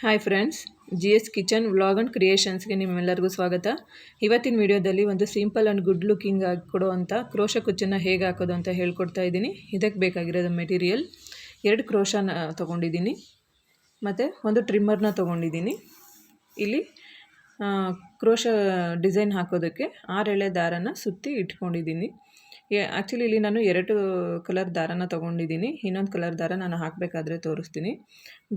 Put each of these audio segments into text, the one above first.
Hi friends, GS kitchen vlog and ಕ್ರಿಯೇಷನ್ಸ್ಗೆ ನಿಮ್ಮೆಲ್ಲರಿಗೂ ಸ್ವಾಗತ. ಇವತ್ತಿನ ವಿಡಿಯೋದಲ್ಲಿ ಒಂದು ಸಿಂಪಲ್ ಆ್ಯಂಡ್ ಗುಡ್ ಲುಕ್ಕಿಂಗ್ ಆಗಿ ಕೊಡುವಂಥ ಕ್ರೋಶ ಕುಚ್ಚನ್ನು ಹೇಗೆ ಹಾಕೋದು ಅಂತ ಹೇಳ್ಕೊಡ್ತಾ ಇದ್ದೀನಿ. ಇದಕ್ಕೆ ಬೇಕಾಗಿರೋದು ಮೆಟೀರಿಯಲ್ 2 ಕ್ರೋಶನ ತೊಗೊಂಡಿದ್ದೀನಿ ಮತ್ತು ಒಂದು ಟ್ರಿಮ್ಮರ್ನ ತೊಗೊಂಡಿದ್ದೀನಿ. ಇಲ್ಲಿ ಕ್ರೋಶ ಡಿಸೈನ್ ಹಾಕೋದಕ್ಕೆ 6 ಎಳೆ ದಾರನ ಸುತ್ತಿ ಇಟ್ಕೊಂಡಿದ್ದೀನಿ. ಆ್ಯಕ್ಚುಲಿ ಇಲ್ಲಿ ನಾನು 2 ಕಲರ್ ದಾರನ ತೊಗೊಂಡಿದ್ದೀನಿ. ಇನ್ನೊಂದು ಕಲರ್ ದಾರ ನಾನು ಹಾಕಬೇಕಾದ್ರೆ ತೋರಿಸ್ತೀನಿ.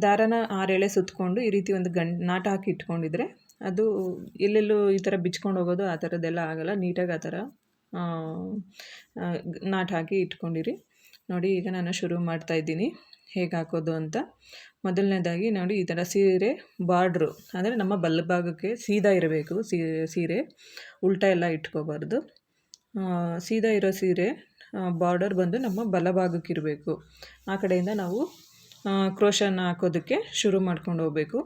ದಾರನ 6 ಎಳೆ ಸುತ್ತಕೊಂಡು ಈ ರೀತಿ ಒಂದು ನಾಟ ಹಾಕಿ ಇಟ್ಕೊಂಡಿದ್ರೆ ಅದು ಎಲ್ಲೆಲ್ಲೂ ಈ ಥರ ಬಿಚ್ಕೊಂಡು ಹೋಗೋದು ಆ ಥರದ್ದೆಲ್ಲ ಆಗೋಲ್ಲ. ನೀಟಾಗಿ ಆ ಥರ ನಾಟ ಹಾಕಿ ಇಟ್ಕೊಂಡಿರಿ. ನೋಡಿ, ಈಗ ನಾನು ಶುರು ಮಾಡ್ತಾಯಿದ್ದೀನಿ ಹೇಗೆ ಹಾಕೋದು ಅಂತ. ಮೊದಲನೇದಾಗಿ ನೋಡಿ, ಈ ಥರ ಸೀರೆ ಬಾರ್ಡ್ರು ಅಂದರೆ ನಮ್ಮ ಬಲಭಾಗಕ್ಕೆ ಸೀದಾ ಇರಬೇಕು. ಸೀರೆ ಉಲ್ಟಾ ಎಲ್ಲ ಇಟ್ಕೋಬಾರ್ದು. ಸೀದಾ ಇರೋ ಸೀರೆ ಬಾರ್ಡರ್ ಬಂದು ನಮ್ಮ ಬಲಭಾಗಕ್ಕೆ ಇರಬೇಕು. ಆ ಕಡೆಯಿಂದ ನಾವು ಕ್ರೋಶನ ಹಾಕೋದಕ್ಕೆ ಶುರು ಮಾಡ್ಕೊಂಡು ಹೋಗಬೇಕು.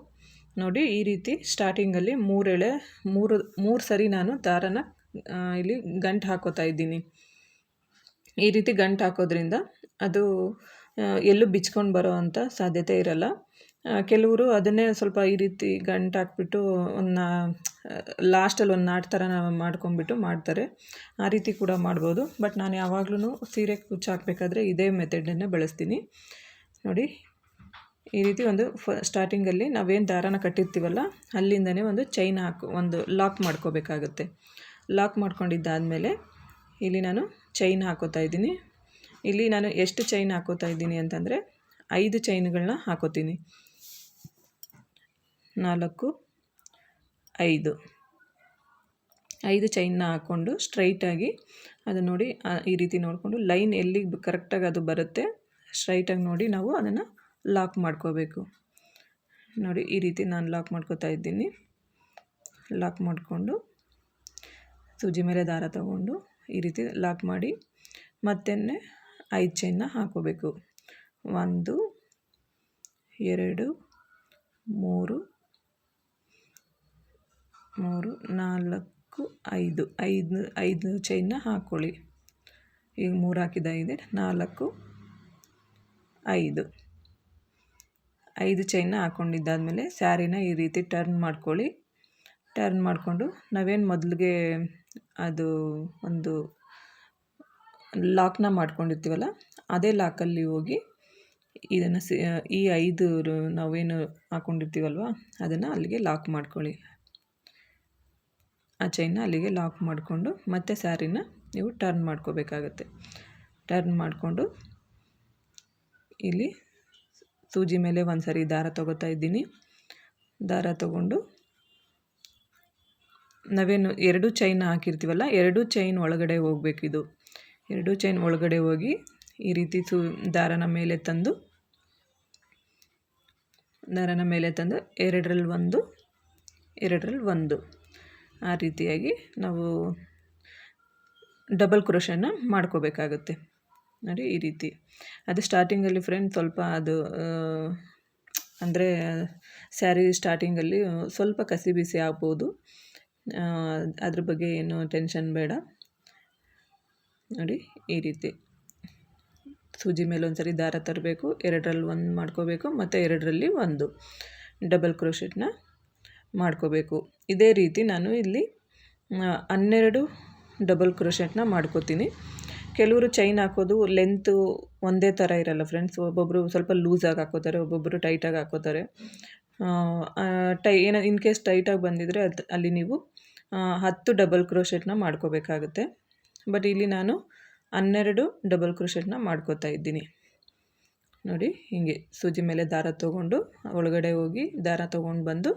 ನೋಡಿ, ಈ ರೀತಿ ಸ್ಟಾರ್ಟಿಂಗಲ್ಲಿ 3 ಸರಿ ನಾನು ದಾರನ ಇಲ್ಲಿ ಗಂಟು ಹಾಕೋತಾ ಇದ್ದೀನಿ. ಈ ರೀತಿ ಗಂಟು ಹಾಕೋದ್ರಿಂದ ಅದು ಎಲ್ಲೂ ಬಿಚ್ಕೊಂಡು ಬರೋ ಅಂಥ ಸಾಧ್ಯತೆ ಇರಲ್ಲ. ಕೆಲವರು ಅದನ್ನೇ ಸ್ವಲ್ಪ ಈ ರೀತಿ ಗಂಟು ಹಾಕ್ಬಿಟ್ಟು ಲಾಸ್ಟಲ್ಲಿ ಒಂದು ನಾಟ್ ಥರ ಮಾಡ್ಕೊಂಬಿಟ್ಟು ಮಾಡ್ತಾರೆ. ಆ ರೀತಿ ಕೂಡ ಮಾಡ್ಬೋದು. ಬಟ್ ನಾನು ಯಾವಾಗಲೂ ಸೀರೆ ಕುಚ್ಚು ಹಾಕಬೇಕಾದ್ರೆ ಇದೇ ಮೆಥಡನ್ನೇ ಬಳಸ್ತೀನಿ. ನೋಡಿ, ಈ ರೀತಿ ಒಂದು ಸ್ಟಾರ್ಟಿಂಗಲ್ಲಿ ನಾವೇನು ದಾರನ ಕಟ್ಟಿರ್ತೀವಲ್ಲ ಅಲ್ಲಿಂದನೇ ಒಂದು ಲಾಕ್ ಮಾಡ್ಕೋಬೇಕಾಗುತ್ತೆ. ಲಾಕ್ ಮಾಡ್ಕೊಂಡಿದ್ದಾದಮೇಲೆ ಇಲ್ಲಿ ನಾನು ಚೈನ್ ಹಾಕೋತಾ ಇದ್ದೀನಿ. ಇಲ್ಲಿ ನಾನು ಎಷ್ಟು ಚೈನ್ ಹಾಕೋತಾ ಇದ್ದೀನಿ ಅಂತಂದರೆ 5 ಚೈನ್ಗಳನ್ನ ಹಾಕೋತೀನಿ. 4, 5 ಚೈನ್ನ ಹಾಕ್ಕೊಂಡು ಸ್ಟ್ರೈಟಾಗಿ ಅದು ನೋಡಿ ಈ ರೀತಿ ನೋಡಿಕೊಂಡು ಲೈನ್ ಎಲ್ಲಿಗೆ ಕರೆಕ್ಟಾಗಿ ಅದು ಬರುತ್ತೆ ಸ್ಟ್ರೈಟಾಗಿ ನೋಡಿ ನಾವು ಅದನ್ನು ಲಾಕ್ ಮಾಡ್ಕೋಬೇಕು. ನೋಡಿ, ಈ ರೀತಿ ನಾನು ಲಾಕ್ ಮಾಡ್ಕೋತಾ ಇದ್ದೀನಿ. ಲಾಕ್ ಮಾಡಿಕೊಂಡು ಸೂಜಿ ಮೇಲೆ ದಾರ ತಗೊಂಡು ಈ ರೀತಿ ಲಾಕ್ ಮಾಡಿ ಮತ್ತೆ 5 ಚೈನ್ನ ಹಾಕೋಬೇಕು. 1, 2, 3, 4, 5 ಚೈನ್ನ ಹಾಕ್ಕೊಳ್ಳಿ. ಈಗ 3 ಹಾಕಿದ್ದಾಗಿದೆ. 4, 5 ಚೈನ್ನ ಹಾಕ್ಕೊಂಡಿದ್ದಾದಮೇಲೆ ಸ್ಯಾರಿನ ಈ ರೀತಿ ಟರ್ನ್ ಮಾಡ್ಕೊಳ್ಳಿ. ಟರ್ನ್ ಮಾಡಿಕೊಂಡು ನಾವೇನು ಮೊದಲಿಗೆ ಅದು ಒಂದು ಲಾಕ್ನ ಮಾಡ್ಕೊಂಡಿರ್ತೀವಲ್ಲ ಅದೇ ಲಾಕಲ್ಲಿ ಹೋಗಿ ಇದನ್ನು ಈ 5 ನಾವೇನು ಹಾಕ್ಕೊಂಡಿರ್ತೀವಲ್ವ ಅದನ್ನು ಅಲ್ಲಿಗೆ ಲಾಕ್ ಮಾಡ್ಕೊಳ್ಳಿ. ಆ ಚೈನ್ನ ಅಲ್ಲಿಗೆ ಲಾಕ್ ಮಾಡಿಕೊಂಡು ಮತ್ತೆ ಸ್ಯಾರಿನ ನೀವು ಟರ್ನ್ ಮಾಡ್ಕೋಬೇಕಾಗತ್ತೆ. ಟರ್ನ್ ಮಾಡಿಕೊಂಡು ಇಲ್ಲಿ ಸೂಜಿ ಮೇಲೆ ಒಂದು ಸರಿ ದಾರ ತೊಗೋತಾ ಇದ್ದೀನಿ. ದಾರ ತೊಗೊಂಡು ನಾವೇನು 2 ಚೈನ್ ಹಾಕಿರ್ತೀವಲ್ಲ 2 ಚೈನ್ ಒಳಗಡೆ ಹೋಗ್ಬೇಕು. ಇದು 2 ಚೈನ್ ಒಳಗಡೆ ಹೋಗಿ ಈ ರೀತಿ ದಾರನ ಮೇಲೆ ತಂದು 2ರಲ್ಲಿ 1, 2ರಲ್ಲಿ 1 ಆ ರೀತಿಯಾಗಿ ನಾವು ಡಬಲ್ ಕ್ರೋಶನ ಮಾಡ್ಕೋಬೇಕಾಗುತ್ತೆ. ನೋಡಿ, ಈ ರೀತಿ ಅದು ಸ್ಟಾರ್ಟಿಂಗಲ್ಲಿ ಫ್ರೆಂಡ್ ಸ್ವಲ್ಪ ಅದು ಅಂದರೆ ಸ್ಯಾರಿ ಸ್ಟಾರ್ಟಿಂಗಲ್ಲಿ ಸ್ವಲ್ಪ ಕಸಿ ಬಿಸಿ ಆಗ್ಬೋದು. ಅದ್ರ ಬಗ್ಗೆ ಏನು ಟೆನ್ಷನ್ ಬೇಡ. ನೋಡಿ, ಈ ರೀತಿ ಸೂಜಿ ಮೇಲೆ ಒಂದು ಸರಿ ದಾರ ತರಬೇಕು. 2ರಲ್ಲಿ 1 ಮಾಡ್ಕೋಬೇಕು ಮತ್ತು 2ರಲ್ಲಿ 1 ಡಬಲ್ ಕ್ರೋಶೆಟ್ನ ಮಾಡ್ಕೋಬೇಕು. ಇದೇ ರೀತಿ ನಾನು ಇಲ್ಲಿ 12 ಡಬಲ್ ಕ್ರೋಶೆಟ್ನ ಮಾಡ್ಕೋತೀನಿ. ಕೆಲವರು ಚೈನ್ ಹಾಕೋದು ಲೆಂತು ಒಂದೇ ಥರ ಇರಲ್ಲ ಫ್ರೆಂಡ್ಸ್. ಒಬ್ಬೊಬ್ಬರು ಸ್ವಲ್ಪ ಲೂಸಾಗಿ ಹಾಕೋತಾರೆ, ಒಬ್ಬೊಬ್ಬರು ಟೈಟಾಗಿ ಹಾಕೋತಾರೆ. ಇನ್ ಕೇಸ್ ಟೈಟಾಗಿ ಬಂದಿದ್ದರೆ ಅಲ್ಲಿ ನೀವು 10 ಡಬಲ್ ಕ್ರೋಶೆಟ್ನ ಮಾಡ್ಕೋಬೇಕಾಗುತ್ತೆ. ಬಟ್ ಇಲ್ಲಿ ನಾನು 12 ಡಬಲ್ ಕ್ರೋಶೆಟ್ನ ಮಾಡ್ಕೋತಾ ಇದ್ದೀನಿ. ನೋಡಿ, ಹೀಗೆ ಸೂಜಿ ಮೇಲೆ ದಾರ ತೊಗೊಂಡು ಒಳಗಡೆ ಹೋಗಿ ದಾರ ತೊಗೊಂಡು ಬಂದು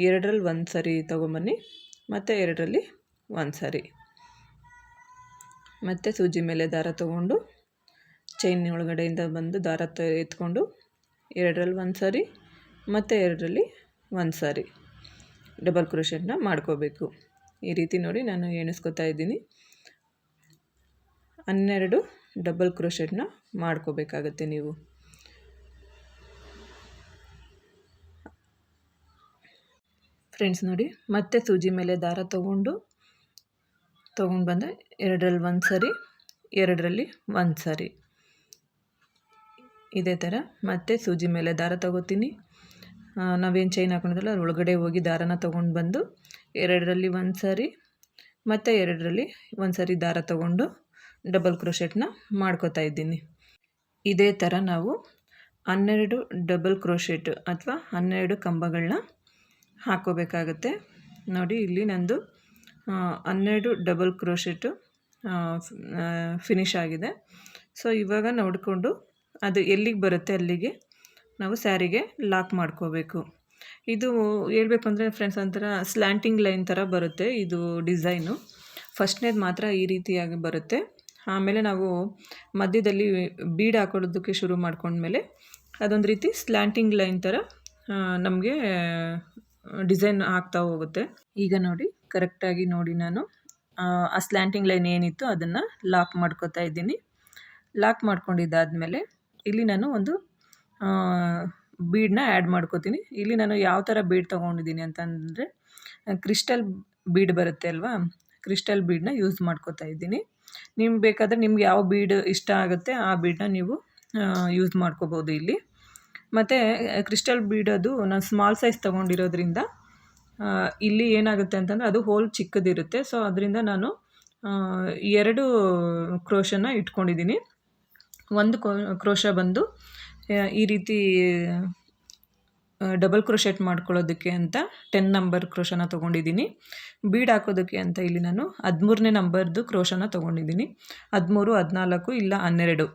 2ರಲ್ಲಿ 1 ಸರಿ ತೊಗೊಂಬನ್ನಿ ಮತ್ತು 2ರಲ್ಲಿ 1 ಸರಿ ಮತ್ತು ಸೂಜಿ ಮೇಲೆ ದಾರ ತೊಗೊಂಡು ಚೈನ್ ಒಳಗಡೆಯಿಂದ ಬಂದು ದಾರ ಎತ್ಕೊಂಡು 2ರಲ್ಲಿ 1 ಸರಿ ಮತ್ತು 2ರಲ್ಲಿ 1 ಸರಿ ಡಬಲ್ ಕ್ರೋಶೆಟ್ನ ಮಾಡ್ಕೋಬೇಕು. ಈ ರೀತಿ ನೋಡಿ ನಾನು ಎಣಿಸ್ಕೊತಾ ಇದ್ದೀನಿ. 12 ಡಬಲ್ ಕ್ರೋಶೆಟ್ನ ಮಾಡ್ಕೋಬೇಕಾಗತ್ತೆ ನೀವು. ಫ್ರೆಂಡ್ಸ್ ನೋಡಿ, ಮತ್ತೆ ಸೂಜಿ ಮೇಲೆ ದಾರ ತೊಗೊಂಡು ಬಂದು 2ರಲ್ಲಿ 1 ಸರಿ 2ರಲ್ಲಿ 1 ಸರಿ ಇದೇ ಥರ ಮತ್ತೆ ಸೂಜಿ ಮೇಲೆ ದಾರ ತಗೋತೀನಿ. ನಾವೇನು ಚೈನ್ ಹಾಕೊಂಡಿದ್ದಲ್ಲ ಅದ್ರ ಒಳಗಡೆ ಹೋಗಿ ದಾರನ ತೊಗೊಂಡು ಬಂದು ಎರಡರಲ್ಲಿ ಒಂದು ಸಾರಿ ಮತ್ತು ಎರಡರಲ್ಲಿ ಒಂದು ಸಾರಿ ದಾರ ತೊಗೊಂಡು ಡಬಲ್ ಕ್ರೋಶೆಟ್ನ ಮಾಡ್ಕೋತಾ ಇದ್ದೀನಿ. ಇದೇ ಥರ ನಾವು 12 ಡಬಲ್ ಕ್ರೋಶೆಟ್ ಅಥವಾ 12 ಕಂಬಗಳನ್ನ ಹಾಕ್ಕೋಬೇಕಾಗತ್ತೆ. ನೋಡಿ ಇಲ್ಲಿ ನಂದು 12 ಡಬಲ್ ಕ್ರೋಶೆಟ್ಟು ಫಿನಿಶ್ ಆಗಿದೆ. ಸೊ ಇವಾಗ ನೋಡಿಕೊಂಡು ಅದು ಎಲ್ಲಿಗೆ ಬರುತ್ತೆ ಅಲ್ಲಿಗೆ ನಾವು ಸ್ಯಾರಿಗೆ ಲಾಕ್ ಮಾಡ್ಕೋಬೇಕು. ಇದು ಹೇಳ್ಬೇಕು ಅಂದರೆ ಫ್ರೆಂಡ್ಸ್ ಒಂಥರ ಸ್ಲ್ಯಾಂಟಿಂಗ್ ಲೈನ್ ಥರ ಬರುತ್ತೆ ಇದು ಡಿಸೈನು. ಫಸ್ಟ್ನೇದು ಮಾತ್ರ ಈ ರೀತಿಯಾಗಿ ಬರುತ್ತೆ. ಆಮೇಲೆ ನಾವು ಮಧ್ಯದಲ್ಲಿ ಬೀಡ್ ಹಾಕೊಳ್ಳೋದಕ್ಕೆ ಶುರು ಮಾಡ್ಕೊಂಡ್ಮೇಲೆ ಅದೊಂದು ರೀತಿ ಸ್ಲ್ಯಾಂಟಿಂಗ್ ಲೈನ್ ಥರ ನಮಗೆ ಡಿಸೈನ್ ಆಗ್ತಾ ಹೋಗುತ್ತೆ. ಈಗ ನೋಡಿ ಕರೆಕ್ಟಾಗಿ ನೋಡಿ ನಾನು ಆ ಸ್ಲ್ಯಾಂಟಿಂಗ್ ಲೈನ್ ಏನಿತ್ತು ಅದನ್ನು ಲಾಕ್ ಮಾಡ್ಕೋತಾ ಇದ್ದೀನಿ. ಲಾಕ್ ಮಾಡ್ಕೊಂಡಿದ್ದಾದಮೇಲೆ ಇಲ್ಲಿ ನಾನು ಒಂದು ಬೀಡನ್ನ ಆ್ಯಡ್ ಮಾಡ್ಕೋತೀನಿ. ಇಲ್ಲಿ ನಾನು ಯಾವ ಥರ ಬೀಡ್ ತೊಗೊಂಡಿದ್ದೀನಿ ಅಂತಂದರೆ ಕ್ರಿಸ್ಟಲ್ ಬೀಡ್ ಬರುತ್ತೆ ಅಲ್ವಾ, ಕ್ರಿಸ್ಟಲ್ ಬೀಡನ್ನ ಯೂಸ್ ಮಾಡ್ಕೋತಾ ಇದ್ದೀನಿ. ನಿಮ್ಗೆ ಬೇಕಾದರೆ ನಿಮ್ಗೆ ಯಾವ ಬೀಡ್ ಇಷ್ಟ ಆಗುತ್ತೆ ಆ ಬೀಡನ್ನ ನೀವು ಯೂಸ್ ಮಾಡ್ಕೋಬೋದು ಇಲ್ಲಿ. ಮತ್ತು ಕ್ರಿಸ್ಟಲ್ ಬೀಡ್ ಅದು ನಾನು ಸ್ಮಾಲ್ ಸೈಜ್ ತೊಗೊಂಡಿರೋದ್ರಿಂದ ಇಲ್ಲಿ ಏನಾಗುತ್ತೆ ಅಂತಂದರೆ ಅದು ಹೋಲ್ ಚಿಕ್ಕದಿರುತ್ತೆ. ಸೊ ಅದರಿಂದ ನಾನು 2 ಕ್ರೋಶನ ಇಟ್ಕೊಂಡಿದ್ದೀನಿ. ಒಂದು ಕ್ರೋಶ ಬಂದು ಈ ರೀತಿ ಡಬಲ್ ಕ್ರೋಶೆಟ್ ಮಾಡ್ಕೊಳ್ಳೋದಕ್ಕೆ ಅಂತ 10 ನಂಬರ್ ಕ್ರೋಶನ ತೊಗೊಂಡಿದ್ದೀನಿ. ಬೀಡ್ ಹಾಕೋದಕ್ಕೆ ಅಂತ ಇಲ್ಲಿ ನಾನು 13ನೇ ನಂಬರ್ದು ಕ್ರೋಶನ ತೊಗೊಂಡಿದ್ದೀನಿ. 13, 14 ಇಲ್ಲ 12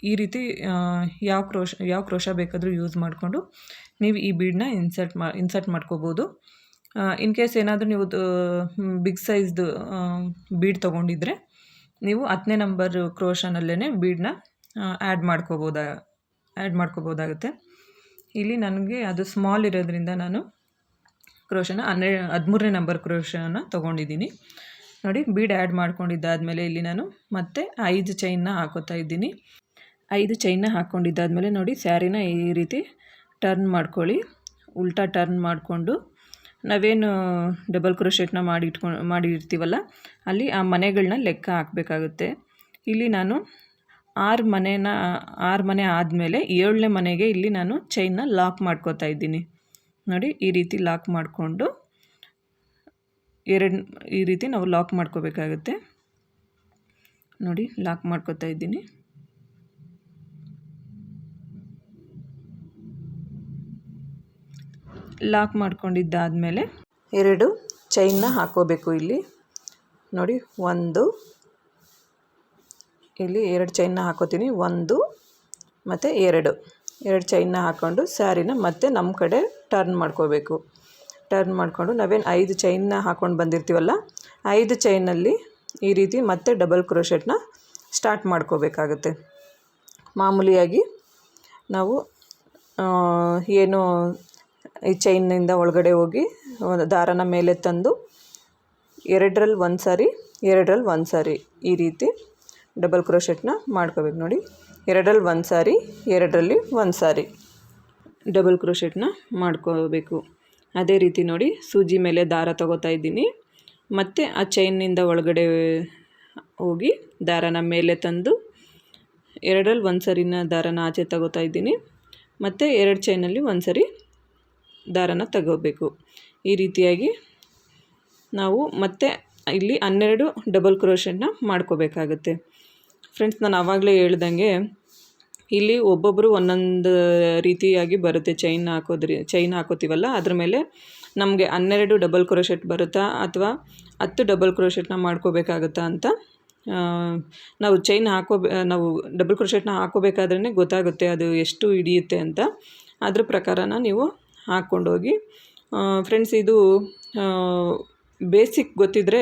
ಈ ರೀತಿ ಯಾವ ಕ್ರೋಶ ಬೇಕಾದರೂ ಯೂಸ್ ಮಾಡಿಕೊಂಡು ನೀವು ಈ ಬೀಡನ್ನ ಇನ್ಸರ್ಟ್ ಮಾಡ್ಕೋಬೋದು. ಇನ್ ಕೇಸ್ ಏನಾದರೂ ನೀವು ಬಿಗ್ ಸೈಜ್ದು ಬೀಡ್ ತೊಗೊಂಡಿದ್ರೆ ನೀವು 10ನೇ ನಂಬರ್ ಕ್ರೋಶನಲ್ಲೇ ಬೀಡನ್ನ ಆ್ಯಡ್ ಮಾಡ್ಕೋಬೋದಾಗುತ್ತೆ. ಇಲ್ಲಿ ನನಗೆ ಅದು ಸ್ಮಾಲ್ ಇರೋದ್ರಿಂದ ನಾನು ಕ್ರೋಶನ 13ನೇ ನಂಬರ್ ಕ್ರೋಶನ ತೊಗೊಂಡಿದ್ದೀನಿ. ನೋಡಿ ಬೀಡ್ ಆ್ಯಡ್ ಮಾಡ್ಕೊಂಡಿದ್ದಾದಮೇಲೆ ಇಲ್ಲಿ ನಾನು ಮತ್ತೆ 5 ಚೈನ್ನ ಹಾಕೋತಾ ಇದ್ದೀನಿ. 5 ಚೈನ್ನ ಹಾಕ್ಕೊಂಡಿದ್ದಾದಮೇಲೆ ನೋಡಿ ಸ್ಯಾರಿನ ಈ ರೀತಿ ಟರ್ನ್ ಮಾಡ್ಕೊಳ್ಳಿ. ಉಲ್ಟಾ ಟರ್ನ್ ಮಾಡಿಕೊಂಡು ನಾವೇನು ಡಬಲ್ ಕ್ರೋಶೆಟ್ನ ಮಾಡಿರ್ತೀವಲ್ಲ ಅಲ್ಲಿ ಆ ಮನೆಗಳನ್ನ ಲೆಕ್ಕ ಹಾಕಬೇಕಾಗುತ್ತೆ. ಇಲ್ಲಿ ನಾನು 6 ಮನೆ ಆದಮೇಲೆ 7ನೇ ಮನೆಗೆ ಇಲ್ಲಿ ನಾನು ಚೈನ್ನ ಲಾಕ್ ಮಾಡ್ಕೋತಾ ಇದ್ದೀನಿ. ನೋಡಿ ಈ ರೀತಿ ಲಾಕ್ ಮಾಡಿಕೊಂಡು ಈ ರೀತಿ ನಾವು ಲಾಕ್ ಮಾಡ್ಕೋಬೇಕಾಗುತ್ತೆ. ನೋಡಿ ಲಾಕ್ ಮಾಡ್ಕೋತಾ ಇದ್ದೀನಿ. ಲಾಕ್ ಮಾಡ್ಕೊಂಡಿದ್ದಾದಮೇಲೆ 2 ಚೈನ್ನ ಹಾಕೋಬೇಕು. ಇಲ್ಲಿ ನೋಡಿ ಇಲ್ಲಿ 2 ಚೈನ್ನ ಹಾಕೋತೀನಿ. 1 ಮತ್ತು 2 ಚೈನ್ನ ಹಾಕ್ಕೊಂಡು ಸ್ಯಾರಿನ ಮತ್ತೆ ನಮ್ಮ ಕಡೆ ಟರ್ನ್ ಮಾಡ್ಕೋಬೇಕು. ಟರ್ನ್ ಮಾಡಿಕೊಂಡು ನಾವೇನು 5 ಚೈನ್ನ ಹಾಕ್ಕೊಂಡು ಬಂದಿರ್ತೀವಲ್ಲ 5 ಚೈನಲ್ಲಿ ಈ ರೀತಿ ಮತ್ತೆ ಡಬಲ್ ಕ್ರೋಶೆಟ್ನ ಸ್ಟಾರ್ಟ್ ಮಾಡ್ಕೋಬೇಕಾಗುತ್ತೆ. ಮಾಮೂಲಿಯಾಗಿ ನಾವು ಏನು ಈ ಚೈನಿಂದ ಒಳಗಡೆ ಹೋಗಿ ದಾರನ ಮೇಲೆ ತಂದು 2ರಲ್ಲಿ ಒಂದು ಸಾರಿ 2ರಲ್ಲಿ ಒಂದು ಸಾರಿ ಈ ರೀತಿ ಡಬಲ್ ಕ್ರೋಶೆಟ್ನ ಮಾಡ್ಕೋಬೇಕು. ನೋಡಿ 2ರಲ್ಲಿ ಒಂದು ಸಾರಿ 2ರಲ್ಲಿ ಒಂದು ಸಾರಿ ಡಬಲ್ ಕ್ರೋಶೆಟ್ನ ಮಾಡ್ಕೋಬೇಕು. ಅದೇ ರೀತಿ ನೋಡಿ ಸೂಜಿ ಮೇಲೆ ದಾರ ತಗೋತಾ ಇದ್ದೀನಿ. ಮತ್ತು ಆ ಚೈನಿಂದ ಒಳಗಡೆ ಹೋಗಿ ದಾರನ ಮೇಲೆ ತಂದು 2ರಲ್ಲಿ ಒಂದು ಸರಿನ ದಾರನ ಆಚೆ ತಗೋತಾ ಇದ್ದೀನಿ. ಮತ್ತು 2 ಚೈನಲ್ಲಿ ಒಂದು ಸರಿ ದಾರನ ತಗೋಬೇಕು. ಈ ರೀತಿಯಾಗಿ ನಾವು ಮತ್ತೆ ಇಲ್ಲಿ 12 ಡಬಲ್ ಕ್ರೋಶೆಟ್ನ ಮಾಡ್ಕೋಬೇಕಾಗುತ್ತೆ. ಫ್ರೆಂಡ್ಸ್ ನಾನು ಆವಾಗಲೇ ಹೇಳ್ದಂಗೆ ಇಲ್ಲಿ ಒಬ್ಬೊಬ್ಬರು ಒಂದೊಂದು ರೀತಿಯಾಗಿ ಬರುತ್ತೆ. ಚೈನ್ ಹಾಕೋತೀವಲ್ಲ ಅದ್ರ ಮೇಲೆ ನಮಗೆ 12 ಡಬಲ್ ಕ್ರೋಶೆಟ್ ಬರುತ್ತಾ ಅಥವಾ 10 ಡಬಲ್ ಕ್ರೋಶೆಟ್ನ ಮಾಡ್ಕೋಬೇಕಾಗುತ್ತಾ ಅಂತ ನಾವು ನಾವು ಡಬಲ್ ಕ್ರೋಶೆಟ್ನ ಹಾಕೋಬೇಕಾದ್ರೇ ಗೊತ್ತಾಗುತ್ತೆ ಅದು ಎಷ್ಟು ಹಿಡಿಯುತ್ತೆ ಅಂತ. ಅದ್ರ ಪ್ರಕಾರನ ನೀವು ಹಾಕ್ಕೊಂಡೋಗಿ ಫ್ರೆಂಡ್ಸ್ ಇದು ಬೇಸಿಕ್ ಗೊತ್ತಿದ್ದರೆ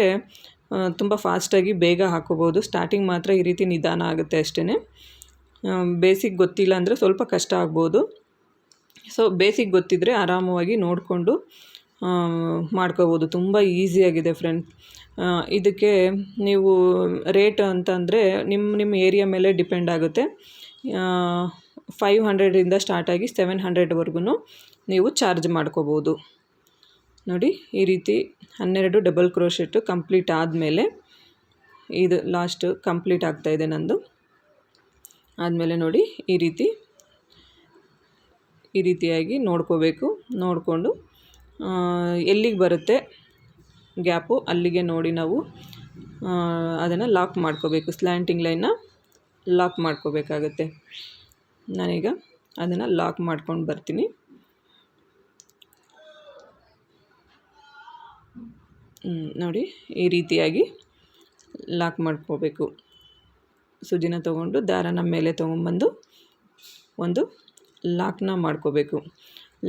ತುಂಬ ಫಾಸ್ಟಾಗಿ ಬೇಗ ಹಾಕೋಬೋದು. ಸ್ಟಾರ್ಟಿಂಗ್ ಮಾತ್ರ ಈ ರೀತಿ ನಿಧಾನ ಆಗುತ್ತೆ ಅಷ್ಟೇ. ಬೇಸಿಕ್ ಗೊತ್ತಿಲ್ಲ ಅಂದರೆ ಸ್ವಲ್ಪ ಕಷ್ಟ ಆಗ್ಬೋದು. ಸೊ ಬೇಸಿಕ್ ಗೊತ್ತಿದ್ದರೆ ಆರಾಮವಾಗಿ ನೋಡಿಕೊಂಡು ಮಾಡ್ಕೋಬೋದು. ತುಂಬ ಈಸಿಯಾಗಿದೆ ಫ್ರೆಂಡ್. ಇದಕ್ಕೆ ನೀವು ರೇಟ್ ಅಂತಂದರೆ ನಿಮ್ಮ ಏರಿಯಾ ಮೇಲೆ ಡಿಪೆಂಡ್ ಆಗುತ್ತೆ. 500ರಿಂದ ಸ್ಟಾರ್ಟಾಗಿ 700ವರೆಗೂ ನೀವು ಚಾರ್ಜ್ ಮಾಡ್ಕೋಬೋದು. ನೋಡಿ ಈ ರೀತಿ 12 ಡಬಲ್ ಕ್ರೋಶೆಟ್ಟು ಕಂಪ್ಲೀಟ್ ಆದಮೇಲೆ ಇದು ಲಾಸ್ಟ್ ಕಂಪ್ಲೀಟ್ ಆಗ್ತಾಯಿದೆ ನಂದು. ಆದಮೇಲೆ ನೋಡಿ ಈ ರೀತಿ ಈ ರೀತಿಯಾಗಿ ನೋಡ್ಕೋಬೇಕು. ನೋಡಿಕೊಂಡು ಎಲ್ಲಿಗೆ ಬರುತ್ತೆ ಗ್ಯಾಪು ಅಲ್ಲಿಗೆ ನೋಡಿ ನಾವು ಅದನ್ನು ಲಾಕ್ ಮಾಡ್ಕೋಬೇಕು. ಸ್ಲ್ಯಾಂಟಿಂಗ್ ಲೈನ್ನ ಲಾಕ್ ಮಾಡ್ಕೋಬೇಕಾಗತ್ತೆ. ನಾನೀಗ ಅದನ್ನು ಲಾಕ್ ಮಾಡ್ಕೊಂಡು ಬರ್ತೀನಿ. ನೋಡಿ ಈ ರೀತಿಯಾಗಿ ಲಾಕ್ ಮಾಡ್ಕೋಬೇಕು. ಸೂಜಿನ ತೊಗೊಂಡು ದಾರನ ಮೇಲೆ ತೊಗೊಂಬಂದು ಒಂದು ಲಾಕ್ನ ಮಾಡ್ಕೋಬೇಕು.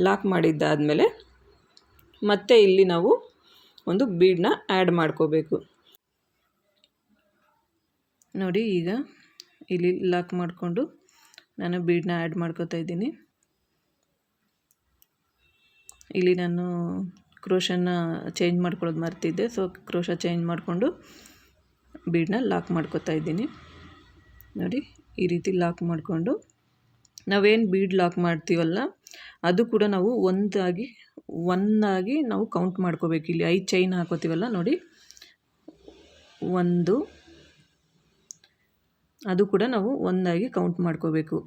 ಲಾಕ್ ಮಾಡಿದ್ದಾದಮೇಲೆ ಮತ್ತೆ ಇಲ್ಲಿ ನಾವು ಒಂದು ಬೀಡನ್ನ ಆ್ಯಡ್ ಮಾಡ್ಕೋಬೇಕು. ನೋಡಿ ಈಗ ಇಲ್ಲಿ ಲಾಕ್ ಮಾಡಿಕೊಂಡು ನಾನು ಬೀಡನ್ನ ಆ್ಯಡ್ ಮಾಡ್ಕೋತಾ ಇದ್ದೀನಿ. ಇಲ್ಲಿ ನಾನು ಕ್ರೋಶನ ಚೇಂಜ್ ಮಾಡ್ಕೊಳ್ಳೋದು ಮರ್ತಿದ್ದೆ. ಸೊ ಕ್ರೋಶ ಚೇಂಜ್ ಮಾಡಿಕೊಂಡು ಬೀಡನ್ನ ಲಾಕ್ ಮಾಡ್ಕೋತಾ ಇದ್ದೀನಿ. ನೋಡಿ ಈ ರೀತಿ ಲಾಕ್ ಮಾಡಿಕೊಂಡು ನಾವೇನು ಬೀಡ್ ಲಾಕ್ ಮಾಡ್ತೀವಲ್ಲ ಅದು ಕೂಡ ನಾವು ಒಂದಾಗಿ ನಾವು ಕೌಂಟ್ ಮಾಡ್ಕೋಬೇಕು. ಇಲ್ಲಿ 5 ಚೈನ್ ಹಾಕೋತೀವಲ್ಲ ನೋಡಿ, 1 ಅದು ಕೂಡ ನಾವು ಒಂದಾಗಿ ಕೌಂಟ್ ಮಾಡ್ಕೋಬೇಕು.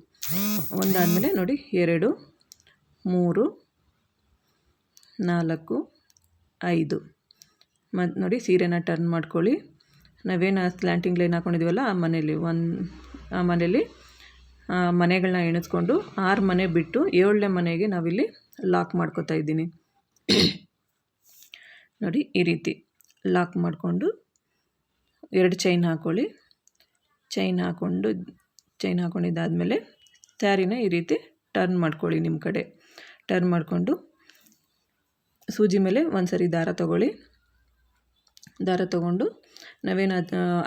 ಒಂದಾದಮೇಲೆ ನೋಡಿ 2 3 4 5 ಮತ್ತು ನೋಡಿ ಸೀರೆನ ಟರ್ನ್ ಮಾಡ್ಕೊಳ್ಳಿ. ನಾವೇನು ಸ್ಲ್ಯಾಂಟಿಂಗ್ ಲೈನ್ ಹಾಕ್ಕೊಂಡಿದ್ದೀವಲ್ಲ ಆ ಮನೇಲಿ ಮನೆಗಳನ್ನ ಎಣಿಸ್ಕೊಂಡು 6 ಮನೆ ಬಿಟ್ಟು 7ನೇ ಮನೆಗೆ ನಾವಿಲ್ಲಿ ಲಾಕ್ ಮಾಡ್ಕೋತಾ ಇದ್ದೀನಿ. ನೋಡಿ ಈ ರೀತಿ ಲಾಕ್ ಮಾಡಿಕೊಂಡು 2 ಚೈನ್ ಹಾಕ್ಕೊಳ್ಳಿ. ಚೈನ್ ಹಾಕ್ಕೊಂಡಿದ್ದಾದಮೇಲೆ ಸ್ಯಾರಿನ ಈ ರೀತಿ ಟರ್ನ್ ಮಾಡ್ಕೊಳ್ಳಿ. ನಿಮ್ಮ ಕಡೆ ಟರ್ನ್ ಮಾಡಿಕೊಂಡು ಸೂಜಿ ಮೇಲೆ ಒಂದು ಸರಿ ದಾರ ತೊಗೊಳ್ಳಿ. ದಾರ ತೊಗೊಂಡು ನಾವೇನು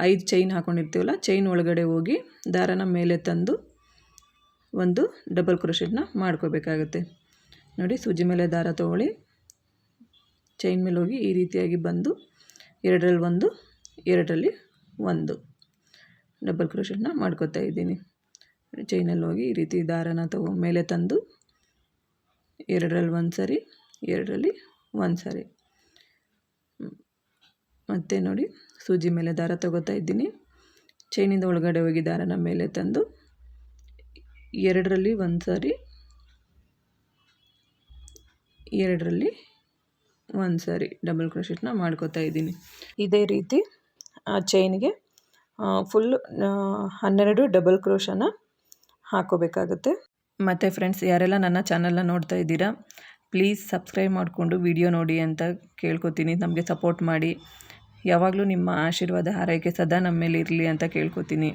5 ಚೈನ್ ಹಾಕ್ಕೊಂಡಿರ್ತೀವಲ್ಲ ಚೈನ್ ಒಳಗಡೆ ಹೋಗಿ ದಾರನ ಮೇಲೆ ತಂದು ಒಂದು ಡಬಲ್ ಕ್ರೋಶೆಟ್ನ ಮಾಡ್ಕೋಬೇಕಾಗುತ್ತೆ. ನೋಡಿ ಸೂಜಿ ಮೇಲೆ ದಾರ ತೊಗೊಳ್ಳಿ, ಚೈನ್ ಮೇಲೆ ಹೋಗಿ ಈ ರೀತಿಯಾಗಿ ಬಂದು 2ರಲ್ಲಿ 1 2ರಲ್ಲಿ 1 ಡಬಲ್ ಕ್ರೋಶೆಟ್ನ ಮಾಡ್ಕೋತಾ ಇದ್ದೀನಿ. ಚೈನಲ್ಲಿ ಹೋಗಿ ಈ ರೀತಿ ದಾರನ ಮೇಲೆ ತಂದು 2ರಲ್ಲಿ 1 ಸರಿ 2ರಲ್ಲಿ 1 ಸರಿ ಮತ್ತು ನೋಡಿ ಸೂಜಿ ಮೇಲೆ ದಾರ ತಗೋತಾ ಇದ್ದೀನಿ. ಚೈನಿಂದ ಒಳಗಡೆ ಹೋಗಿ ದಾರನ ಮೇಲೆ ತಂದು 2ರಲ್ಲಿ 1 ಸರಿ 2ರಲ್ಲಿ 1 ಸರಿ ಡಬಲ್ ಕ್ರೋಶೆಟ್ನ ಮಾಡ್ಕೋತಾ ಇದ್ದೀನಿ. ಇದೇ ರೀತಿ ಆ ಚೈನ್ಗೆ ಫುಲ್ 12 ಡಬಲ್ ಕ್ರೋಶನ ಹಾಕೋಬೇಕಾಗುತ್ತೆ. ಮತ್ತು ಫ್ರೆಂಡ್ಸ್ ಯಾರೆಲ್ಲ ನನ್ನ ಚಾನಲ್ನ ನೋಡ್ತಾ ಇದ್ದೀರಾ ಪ್ಲೀಸ್ ಸಬ್ಸ್ಕ್ರೈಬ್ ಮಾಡಿಕೊಂಡು ವಿಡಿಯೋ ನೋಡಿ ಅಂತ ಕೇಳ್ಕೊತೀನಿ. ನಮಗೆ ಸಪೋರ್ಟ್ ಮಾಡಿ. ಯಾವಾಗಲೂ ನಿಮ್ಮ ಆಶೀರ್ವಾದ ಹಾರೈಕೆ ಸದಾ ನಮ್ಮ ಮೇಲೆ ಇರಲಿ ಅಂತ ಕೇಳ್ಕೊತೀನಿ.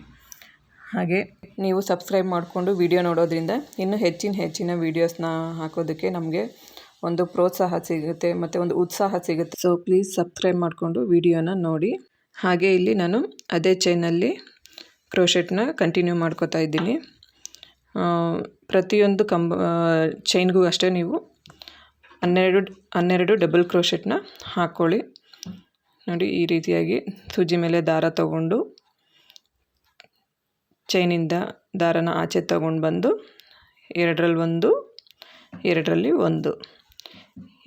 ಹಾಗೆ ನೀವು ಸಬ್ಸ್ಕ್ರೈಬ್ ಮಾಡಿಕೊಂಡು ವಿಡಿಯೋ ನೋಡೋದ್ರಿಂದ ಇನ್ನೂ ಹೆಚ್ಚಿನ ವೀಡಿಯೋಸ್ನ ಹಾಕೋದಕ್ಕೆ ನಮಗೆ ಒಂದು ಪ್ರೋತ್ಸಾಹ ಸಿಗುತ್ತೆ ಮತ್ತು ಒಂದು ಉತ್ಸಾಹ ಸಿಗುತ್ತೆ. ಸೊ ಪ್ಲೀಸ್ ಸಬ್ಸ್ಕ್ರೈಬ್ ಮಾಡಿಕೊಂಡು ವಿಡಿಯೋನ ನೋಡಿ. ಹಾಗೆ ಇಲ್ಲಿ ನಾನು ಅದೇ ಚೈನಲ್ಲಿ ಕ್ರೋಶೆಟ್ನ ಕಂಟಿನ್ಯೂ ಮಾಡ್ಕೋತಾ ಇದ್ದೀನಿ. ಪ್ರತಿಯೊಂದು ಚೈನ್ಗೂ ಅಷ್ಟೇ ನೀವು 12 ಡಬಲ್ ಕ್ರೋಶೆಟ್ನ ಹಾಕ್ಕೊಳ್ಳಿ. ನೋಡಿ ಈ ರೀತಿಯಾಗಿ ಸೂಜಿ ಮೇಲೆ ದಾರ ತಗೊಂಡು ಚೈನಿಂದ ದಾರನ ಆಚೆ ತಗೊಂಡು ಬಂದು 2ರಲ್ಲಿ 1 2ರಲ್ಲಿ 1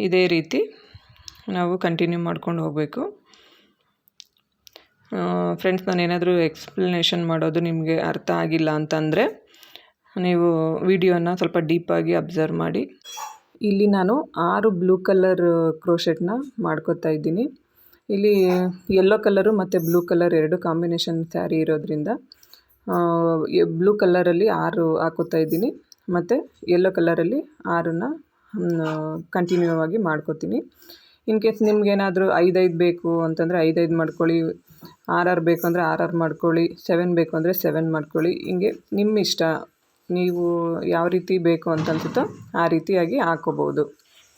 ಇದೇ ರೀತಿ ನಾವು ಕಂಟಿನ್ಯೂ ಮಾಡ್ಕೊಂಡು ಹೋಗಬೇಕು. ಫ್ರೆಂಡ್ಸ್ ನಾನೇನಾದರೂ ಎಕ್ಸ್ಪ್ಲನೇಷನ್ ಮಾಡೋದು ನಿಮಗೆ ಅರ್ಥ ಆಗಿಲ್ಲ ಅಂತಂದರೆ ನೀವು ವಿಡಿಯೋನ ಸ್ವಲ್ಪ ಡೀಪಾಗಿ ಅಬ್ಸರ್ವ್ ಮಾಡಿ. ಇಲ್ಲಿ ನಾನು 6 ಬ್ಲೂ ಕಲರ್ ಕ್ರೋಶೆಟ್ನ ಮಾಡ್ಕೋತಾ ಇದ್ದೀನಿ. ಇಲ್ಲಿ ಯೆಲ್ಲೋ ಕಲರು ಮತ್ತು ಬ್ಲೂ ಕಲರ್ 2 ಕಾಂಬಿನೇಷನ್ ಸ್ಯಾರಿ ಇರೋದ್ರಿಂದ ಬ್ಲೂ ಕಲರಲ್ಲಿ 6 ಹಾಕೋತಾ ಇದ್ದೀನಿ ಮತ್ತು ಯೆಲ್ಲೋ ಕಲರಲ್ಲಿ 6ನ ಕಂಟಿನ್ಯೂ ಆಗಿ ಮಾಡ್ಕೋತೀನಿ. ಇನ್ ಕೇಸ್ ನಿಮ್ಗೇನಾದರೂ 5 ಬೇಕು ಅಂತಂದರೆ 5 ಮಾಡ್ಕೊಳ್ಳಿ, 6 ಬೇಕು ಅಂದರೆ 6 ಮಾಡ್ಕೊಳ್ಳಿ, 7 ಬೇಕು ಅಂದರೆ 7 ಮಾಡ್ಕೊಳ್ಳಿ. ಹಿಂಗೆ ನಿಮ್ಮ ಇಷ್ಟ, ನೀವು ಯಾವ ರೀತಿ ಬೇಕು ಅಂತ ಅನ್ಸುತ್ತೋ ಆ ರೀತಿಯಾಗಿ ಹಾಕ್ಕೋಬೋದು.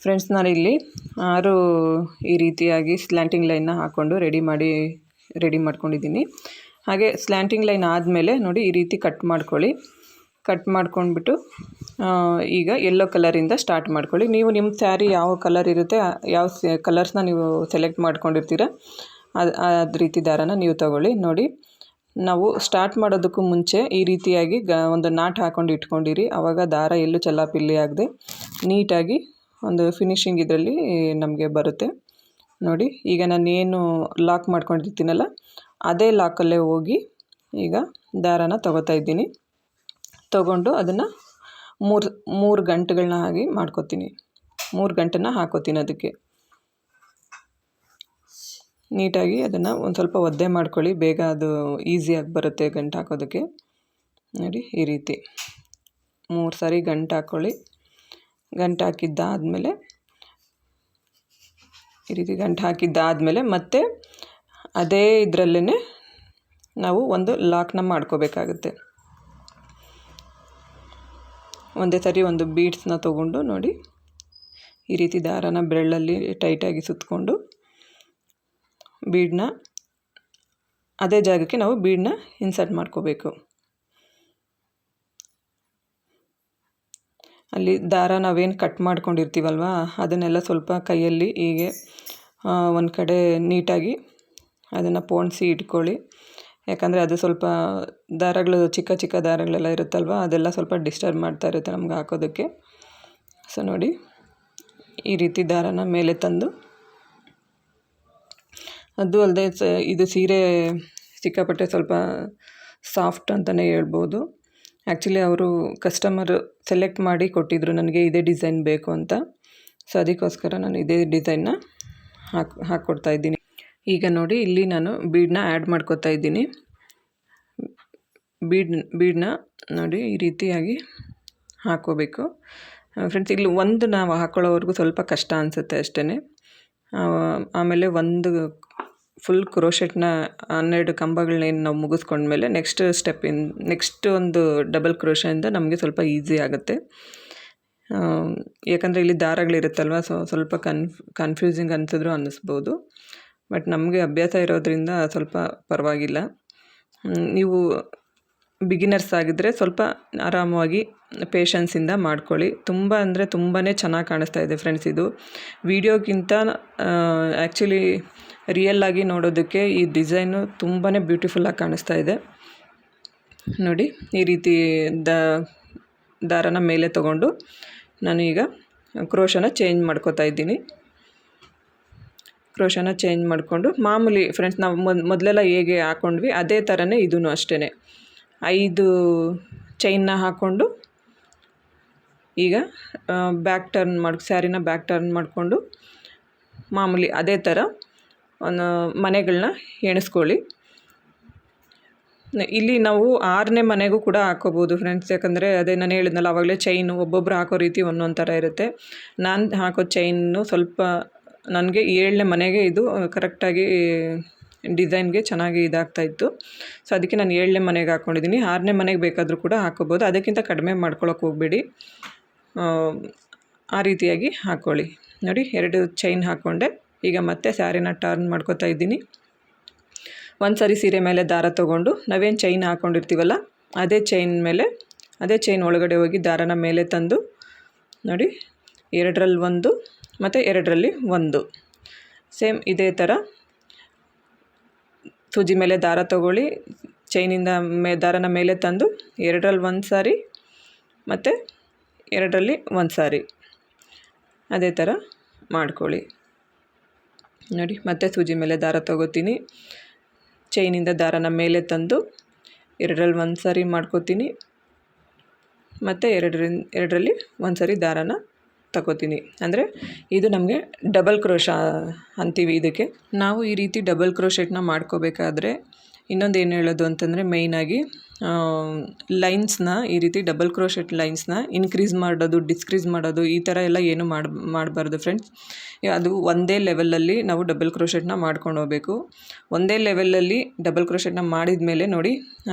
ಫ್ರೆಂಡ್ಸ್ ನಾನಿಲ್ಲಿ 6 ಈ ರೀತಿಯಾಗಿ ಸ್ಲ್ಯಾಂಟಿಂಗ್ ಲೈನ್ನ ಹಾಕ್ಕೊಂಡು ರೆಡಿ ಮಾಡ್ಕೊಂಡಿದ್ದೀನಿ. ಹಾಗೆ ಸ್ಲ್ಯಾಂಟಿಂಗ್ ಲೈನ್ ಆದಮೇಲೆ ನೋಡಿ ಈ ರೀತಿ ಕಟ್ ಮಾಡ್ಕೊಳ್ಳಿ. ಕಟ್ ಮಾಡ್ಕೊಂಡ್ಬಿಟ್ಟು ಈಗ ಯೆಲ್ಲೋ ಕಲರಿಂದ ಸ್ಟಾರ್ಟ್ ಮಾಡ್ಕೊಳ್ಳಿ. ನೀವು ನಿಮ್ಮ ಸ್ಯಾರಿ ಯಾವ ಕಲರ್ ಇರುತ್ತೆ, ಯಾವ ಕಲರ್ಸ್ನ ನೀವು ಸೆಲೆಕ್ಟ್ ಮಾಡ್ಕೊಂಡಿರ್ತೀರ ಅದು ರೀತಿ ದಾರನ ನೀವು ತಗೊಳ್ಳಿ. ನೋಡಿ ನಾವು ಸ್ಟಾರ್ಟ್ ಮಾಡೋದಕ್ಕೂ ಮುಂಚೆ ಈ ರೀತಿಯಾಗಿ ಒಂದು ನಾಟ್ ಹಾಕ್ಕೊಂಡು ಇಟ್ಕೊಂಡಿರಿ. ಆವಾಗ ದಾರ ಎಲ್ಲೂ ಚಲ್ಲಾಪಿಲ್ಲಿ ಆಗದೆ ನೀಟಾಗಿ ಒಂದು ಫಿನಿಶಿಂಗ್ ಇದರಲ್ಲಿ ನಮಗೆ ಬರುತ್ತೆ. ನೋಡಿ ಈಗ ನಾನೇನು ಲಾಕ್ ಮಾಡ್ಕೊಂಡಿರ್ತೀನಲ್ಲ ಅದೇ ಲಾಕಲ್ಲೇ ಹೋಗಿ ಈಗ ದಾರನ ತಗೋತಾ ಇದ್ದೀನಿ. ತಗೊಂಡು ಅದನ್ನು ಮೂರು ಗಂಟುಗಳನ್ನ ಹಾಕಿ ಮಾಡ್ಕೊತೀನಿ. 3 ಗಂಟನ್ನ ಹಾಕೋತೀನಿ ಅದಕ್ಕೆ. ನೀಟಾಗಿ ಅದನ್ನು ಒಂದು ಸ್ವಲ್ಪ ಒದ್ದೆ ಮಾಡ್ಕೊಳ್ಳಿ, ಬೇಗ ಅದು ಈಸಿಯಾಗಿ ಬರುತ್ತೆ ಗಂಟು ಹಾಕೋದಕ್ಕೆ. ನೋಡಿ ಈ ರೀತಿ 3 ಸಾರಿ ಗಂಟು ಹಾಕ್ಕೊಳ್ಳಿ. ಗಂಟು ಹಾಕಿದ್ದಾದಮೇಲೆ ಈ ರೀತಿ ಗಂಟು ಹಾಕಿದ್ದಾದಮೇಲೆ ಮತ್ತೆ ಅದೇ ಇದರಲ್ಲೇ ನಾವು ಒಂದು ಲಾಕ್ನ ಮಾಡ್ಕೋಬೇಕಾಗುತ್ತೆ. ಒಂದೇ ಸರಿ ಒಂದು ಬೀಡ್ಸ್ನ ತೊಗೊಂಡು ನೋಡಿ ಈ ರೀತಿ ದಾರನ ಬೆರಳಲ್ಲಿ ಟೈಟಾಗಿ ಸುತ್ತಕೊಂಡು ಬೀಡನ್ನ ಅದೇ ಜಾಗಕ್ಕೆ ನಾವು ಬೀಡನ್ನ ಇನ್ಸರ್ಟ್ ಮಾಡ್ಕೋಬೇಕು. ಅಲ್ಲಿ ದಾರ ನಾವೇನು ಕಟ್ ಮಾಡ್ಕೊಂಡಿರ್ತೀವಲ್ವ ಅದನ್ನೆಲ್ಲ ಸ್ವಲ್ಪ ಕೈಯಲ್ಲಿ ಹೀಗೆ ಒಂದು ಕಡೆ ನೀಟಾಗಿ ಅದನ್ನು ಪೋಣಿಸಿ ಇಟ್ಕೊಳ್ಳಿ. ಯಾಕಂದರೆ ಅದು ಸ್ವಲ್ಪ ದಾರಗಳು ಚಿಕ್ಕ ಚಿಕ್ಕ ದಾರಗಳೆಲ್ಲ ಇರುತ್ತಲ್ವ, ಅದೆಲ್ಲ ಸ್ವಲ್ಪ ಡಿಸ್ಟರ್ಬ್ ಮಾಡ್ತಾ ಇರುತ್ತೆ ನಮ್ಗೆ ಹಾಕೋದಕ್ಕೆ. ಸೊ ನೋಡಿ ಈ ರೀತಿ ದಾರನ ಮೇಲೆ ತಂದು, ಅದು ಅಲ್ಲದೆ ಇದು ಸೀರೆ ಸಿಕ್ಕಾಪಟ್ಟೆ ಸ್ವಲ್ಪ ಸಾಫ್ಟ್ ಅಂತಲೇ ಹೇಳ್ಬೋದು. ಆ್ಯಕ್ಚುಲಿ ಅವರು ಕಸ್ಟಮರ್ ಸೆಲೆಕ್ಟ್ ಮಾಡಿ ಕೊಟ್ಟಿದ್ದರು ನನಗೆ ಇದೇ ಡಿಸೈನ್ ಬೇಕು ಅಂತ. ಸೊ ಅದಕ್ಕೋಸ್ಕರ ನಾನು ಇದೇ ಡಿಸೈನ್ನ ಹಾಕ್ಕೊಡ್ತಾ ಇದ್ದೀನಿ. ಈಗ ನೋಡಿ ಇಲ್ಲಿ ನಾನು ಬೀಡನ್ನ ಆ್ಯಡ್ ಮಾಡ್ಕೊತಾ ಇದ್ದೀನಿ. ಬೀಡನ್ನ ನೋಡಿ ಈ ರೀತಿಯಾಗಿ ಹಾಕ್ಕೋಬೇಕು ಫ್ರೆಂಡ್ಸ್. ಇಲ್ಲಿ ಒಂದು ನಾವು ಹಾಕ್ಕೊಳ್ಳೋವರೆಗೂ ಸ್ವಲ್ಪ ಕಷ್ಟ ಅನಿಸುತ್ತೆ ಅಷ್ಟೇ. ಆಮೇಲೆ ಒಂದು ಫುಲ್ ಕ್ರೋಶೆಟ್ನ 12 ಕಂಬಗಳನ್ನೇನು ನಾವು ಮುಗಿಸ್ಕೊಂಡ್ಮೇಲೆ ನೆಕ್ಸ್ಟ್ ಒಂದು ಡಬಲ್ ಕ್ರೋಶೆಯಿಂದ ನಮಗೆ ಸ್ವಲ್ಪ ಈಸಿ ಆಗುತ್ತೆ. ಯಾಕಂದರೆ ಇಲ್ಲಿ ದಾರಗಳಿರುತ್ತಲ್ವ, ಸ್ವಲ್ಪ ಕನ್ಫ್ಯೂಸಿಂಗ್ ಅನ್ನಿಸ್ಬೋದು. ಬಟ್ ನಮಗೆ ಅಭ್ಯಾಸ ಇರೋದ್ರಿಂದ ಸ್ವಲ್ಪ ಪರವಾಗಿಲ್ಲ. ನೀವು ಬಿಗಿನರ್ಸ್ ಆಗಿದ್ದರೆ ಸ್ವಲ್ಪ ಆರಾಮವಾಗಿ ಪೇಷನ್ಸಿಂದ ಮಾಡ್ಕೊಳ್ಳಿ. ತುಂಬ ಅಂದರೆ ತುಂಬಾ ಚೆನ್ನಾಗಿ ಕಾಣಿಸ್ತಾ ಇದೆ ಫ್ರೆಂಡ್ಸ್. ಇದು ವಿಡಿಯೋಗಿಂತ ಆ್ಯಕ್ಚುಲಿ ರಿಯಲ್ಲಾಗಿ ನೋಡೋದಕ್ಕೆ ಈ ಡಿಸೈನು ತುಂಬಾ ಬ್ಯೂಟಿಫುಲ್ಲಾಗಿ ಕಾಣಿಸ್ತಾ ಇದೆ. ನೋಡಿ ಈ ರೀತಿ ದಾರನ ಮೇಲೆ ತಗೊಂಡು ನಾನು ಈಗ ಕ್ರೋಶನ ಚೇಂಜ್ ಮಾಡ್ಕೋತಾ ಇದ್ದೀನಿ. ಕ್ರೋಶನ ಚೇಂಜ್ ಮಾಡಿಕೊಂಡು ಮಾಮೂಲಿ ಫ್ರೆಂಡ್ಸ್ ನಾವು ಮೊದಲೆಲ್ಲ ಹೇಗೆ ಹಾಕ್ಕೊಂಡ್ವಿ ಅದೇ ಥರನೇ ಇದೂ ಅಷ್ಟೇ. 5 ಚೈನ್ನ ಹಾಕ್ಕೊಂಡು ಈಗ ಸ್ಯಾರಿನ ಬ್ಯಾಕ್ ಟರ್ನ್ ಮಾಡಿಕೊಂಡು ಮಾಮೂಲಿ ಅದೇ ಥರ ಮನೆಗಳನ್ನ ಎಣಿಸ್ಕೊಳ್ಳಿ. ಇಲ್ಲಿ ನಾವು 6ನೇ ಮನೆಗೂ ಕೂಡ ಹಾಕ್ಕೋಬೋದು ಫ್ರೆಂಡ್ಸ್. ಯಾಕಂದರೆ ಅದೇ ನಾನು ಹೇಳಿದ್ನಲ್ಲ ಆವಾಗಲೇ, ಚೈನು ಒಬ್ಬೊಬ್ಬರು ಹಾಕೋ ರೀತಿ ಒಂದೊಂದು ಥರ ಇರುತ್ತೆ. ನಾನು ಹಾಕೋ ಚೈನು ಸ್ವಲ್ಪ ನನಗೆ 7ನೇ ಮನೆಗೆ ಇದು ಕರೆಕ್ಟಾಗಿ ಡಿಸೈನ್ಗೆ ಚೆನ್ನಾಗಿ ಇದಾಗ್ತಾಯಿತ್ತು. ಸೊ ಅದಕ್ಕೆ ನಾನು 7ನೇ ಮನೆಗೆ ಹಾಕ್ಕೊಂಡಿದ್ದೀನಿ. 6ನೇ ಮನೆಗೆ ಬೇಕಾದರೂ ಕೂಡ ಹಾಕ್ಕೋಬೋದು, ಅದಕ್ಕಿಂತ ಕಡಿಮೆ ಮಾಡ್ಕೊಳಕ್ಕೆ ಹೋಗಬೇಡಿ. ಆ ರೀತಿಯಾಗಿ ಹಾಕ್ಕೊಳ್ಳಿ. ನೋಡಿ 2 ಚೈನ್ ಹಾಕ್ಕೊಂಡೆ. ಈಗ ಮತ್ತೆ ಸ್ಯಾರಿನ ಟರ್ನ್ ಮಾಡ್ಕೋತಾ ಇದ್ದೀನಿ. ಒಂದು ಸಾರಿ ಸೀರೆ ಮೇಲೆ ದಾರ ತೊಗೊಂಡು ನಾವೇನು ಚೈನ್ ಹಾಕ್ಕೊಂಡಿರ್ತೀವಲ್ಲ ಅದೇ ಚೈನ್ ಒಳಗಡೆ ಹೋಗಿ ದಾರನ ಮೇಲೆ ತಂದು ನೋಡಿ 2ರಲ್ಲಿ 1 ಮತ್ತು 2ರಲ್ಲಿ 1 ಸೇಮ್ ಇದೇ ಥರ ಸೂಜಿ ಮೇಲೆ ದಾರ ತೊಗೊಳ್ಳಿ. ಚೈನಿಂದ ದಾರನ ಮೇಲೆ ತಂದು 2ರಲ್ಲಿ 1 ಸಾರಿ ಮತ್ತು 2ರಲ್ಲಿ 1 ಸಾರಿ ಅದೇ ಥರ ಮಾಡ್ಕೊಳ್ಳಿ. ನೋಡಿ ಮತ್ತೆ ಸೂಜಿ ಮೇಲೆ ದಾರ ತೊಗೋತೀನಿ. ಚೈನಿಂದ ದಾರನ ಮೇಲೆ ತಂದು 2ರಲ್ಲಿ 1 ಸಾರಿ ಮಾಡ್ಕೋತೀನಿ ಮತ್ತು 2ರಲ್ಲಿ 1 ಸಾರಿ ದಾರನ ತಗೋತೀನಿ. ಅಂದರೆ ಇದು ನಮಗೆ ಡಬಲ್ ಕ್ರೋಶ ಅಂತೀವಿ ಇದಕ್ಕೆ. ನಾವು ಈ ರೀತಿ ಡಬಲ್ ಕ್ರೋಶೆಟ್ನ ಮಾಡ್ಕೋಬೇಕಾದ್ರೆ ಇನ್ನೊಂದು ಏನು ಹೇಳೋದು ಅಂತಂದರೆ, ಮೇಯ್ನಾಗಿ ಲೈನ್ಸ್ನ ಈ ರೀತಿ ಡಬಲ್ ಕ್ರೋಶೆಟ್ ಲೈನ್ಸ್ನ ಇನ್ಕ್ರೀಸ್ ಮಾಡೋದು, ಡಿಸ್ಕ್ರೀಸ್ ಮಾಡೋದು ಈ ಥರ ಎಲ್ಲ ಏನು ಮಾಡಬಾರ್ದು ಫ್ರೆಂಡ್ಸ್. ಅದು ಒಂದೇ ಲೆವೆಲಲ್ಲಿ ನಾವು ಡಬಲ್ ಕ್ರೋಶೆಟ್ನ ಮಾಡ್ಕೊಂಡು ಹೋಗಬೇಕು. ಒಂದೇ ಲೆವೆಲಲ್ಲಿ ಡಬಲ್ ಕ್ರೋಶೆಟ್ನ ಮಾಡಿದ ಮೇಲೆ ನೋಡಿ